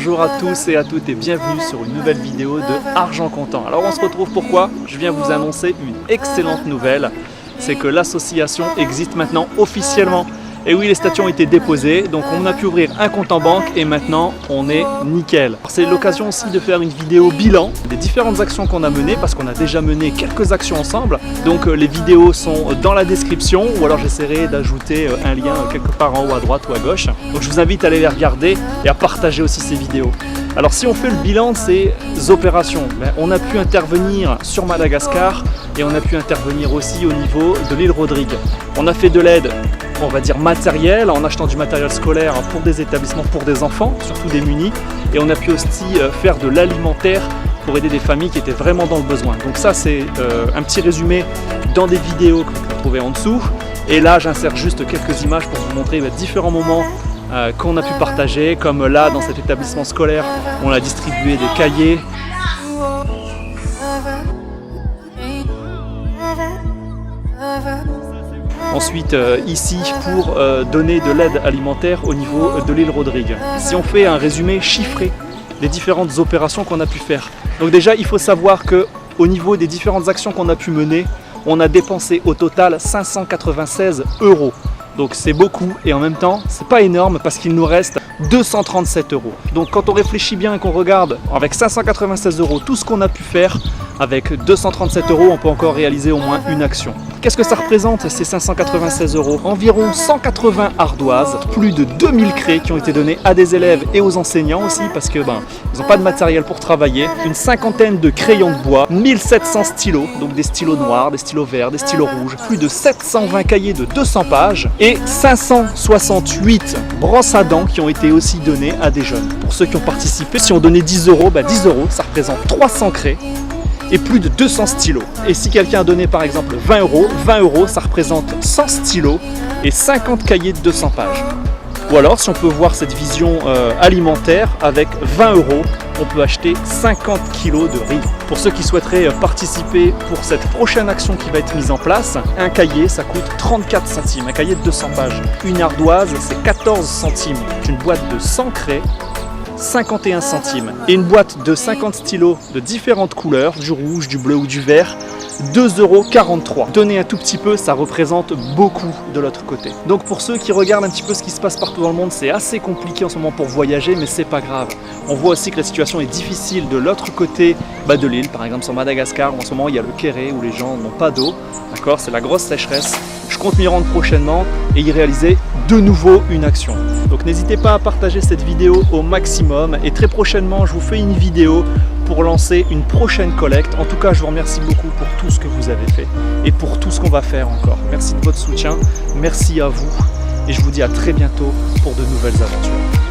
Bonjour à tous et à toutes et bienvenue sur une nouvelle vidéo de Argent Comptant. Alors on se retrouve pourquoi? Je viens vous annoncer une excellente nouvelle, c'est que l'association existe maintenant officiellement. Et oui, les statuts ont été déposés, donc on a pu ouvrir un compte en banque et maintenant on est nickel. C'est l'occasion aussi de faire une vidéo bilan des différentes actions qu'on a menées, parce qu'on a déjà mené quelques actions ensemble. Donc les vidéos sont dans la description, ou alors j'essaierai d'ajouter un lien quelque part en haut à droite ou à gauche. Donc je vous invite à aller les regarder et à partager aussi ces vidéos. Alors si on fait le bilan de ces opérations, on a pu intervenir sur Madagascar et on a pu intervenir aussi au niveau de l'île Rodrigue. On a fait de l'aide, on va dire matériel, en achetant du matériel scolaire pour des établissements pour des enfants, surtout démunis, et on a pu aussi faire de l'alimentaire pour aider des familles qui étaient vraiment dans le besoin. Donc ça c'est un petit résumé dans des vidéos que vous pouvez trouver en dessous, et là j'insère juste quelques images pour vous montrer différents moments qu'on a pu partager, comme là dans cet établissement scolaire on a distribué des cahiers. Ensuite ici pour donner de l'aide alimentaire au niveau de l'île Rodrigue. Si on fait un résumé chiffré des différentes opérations qu'on a pu faire. Donc déjà il faut savoir que au niveau des différentes actions qu'on a pu mener, on a dépensé au total 596 €. Donc c'est beaucoup et en même temps c'est pas énorme parce qu'il nous reste 237 €. Donc quand on réfléchit bien et qu'on regarde avec 596 € tout ce qu'on a pu faire, avec 237 € on peut encore réaliser au moins une action. Qu'est-ce que ça représente ces 596 €? Environ 180 ardoises, plus de 2000 craies qui ont été données à des élèves et aux enseignants aussi parce que ils n'ont pas de matériel pour travailler, une cinquantaine de crayons de bois, 1700 stylos, donc des stylos noirs, des stylos verts, des stylos rouges, plus de 720 cahiers de 200 pages et 568 brosses à dents qui ont été aussi données à des jeunes. Pour ceux qui ont participé, si on donnait 10 €, 10 € ça représente 300 craies et plus de 200 stylos. Et si quelqu'un a donné par exemple 20 €, ça représente 100 stylos et 50 cahiers de 200 pages. Ou alors si on peut voir cette vision alimentaire, avec 20 €, on peut acheter 50 kg de riz. Pour ceux qui souhaiteraient participer pour cette prochaine action qui va être mise en place, un cahier ça coûte 34 centimes, un cahier de 200 pages. Une ardoise c'est 14 centimes, une boîte de 100 craies 51 centimes et une boîte de 50 stylos de différentes couleurs, du rouge, du bleu ou du vert, 2,43 €. Donner un tout petit peu, ça représente beaucoup de l'autre côté. Donc pour ceux qui regardent un petit peu ce qui se passe partout dans le monde, c'est assez compliqué en ce moment pour voyager, mais c'est pas grave. On voit aussi que la situation est difficile de l'autre côté de l'île, par exemple sur Madagascar, où en ce moment il y a le Kéré, où les gens n'ont pas d'eau, d'accord, c'est la grosse sécheresse. Je compte m'y rendre prochainement et y réaliser de nouveau une action. Donc n'hésitez pas à partager cette vidéo au maximum et très prochainement je vous fais une vidéo pour lancer une prochaine collecte. En tout cas je vous remercie beaucoup pour tout ce que vous avez fait et pour tout ce qu'on va faire encore. Merci de votre soutien, merci à vous et je vous dis à très bientôt pour de nouvelles aventures.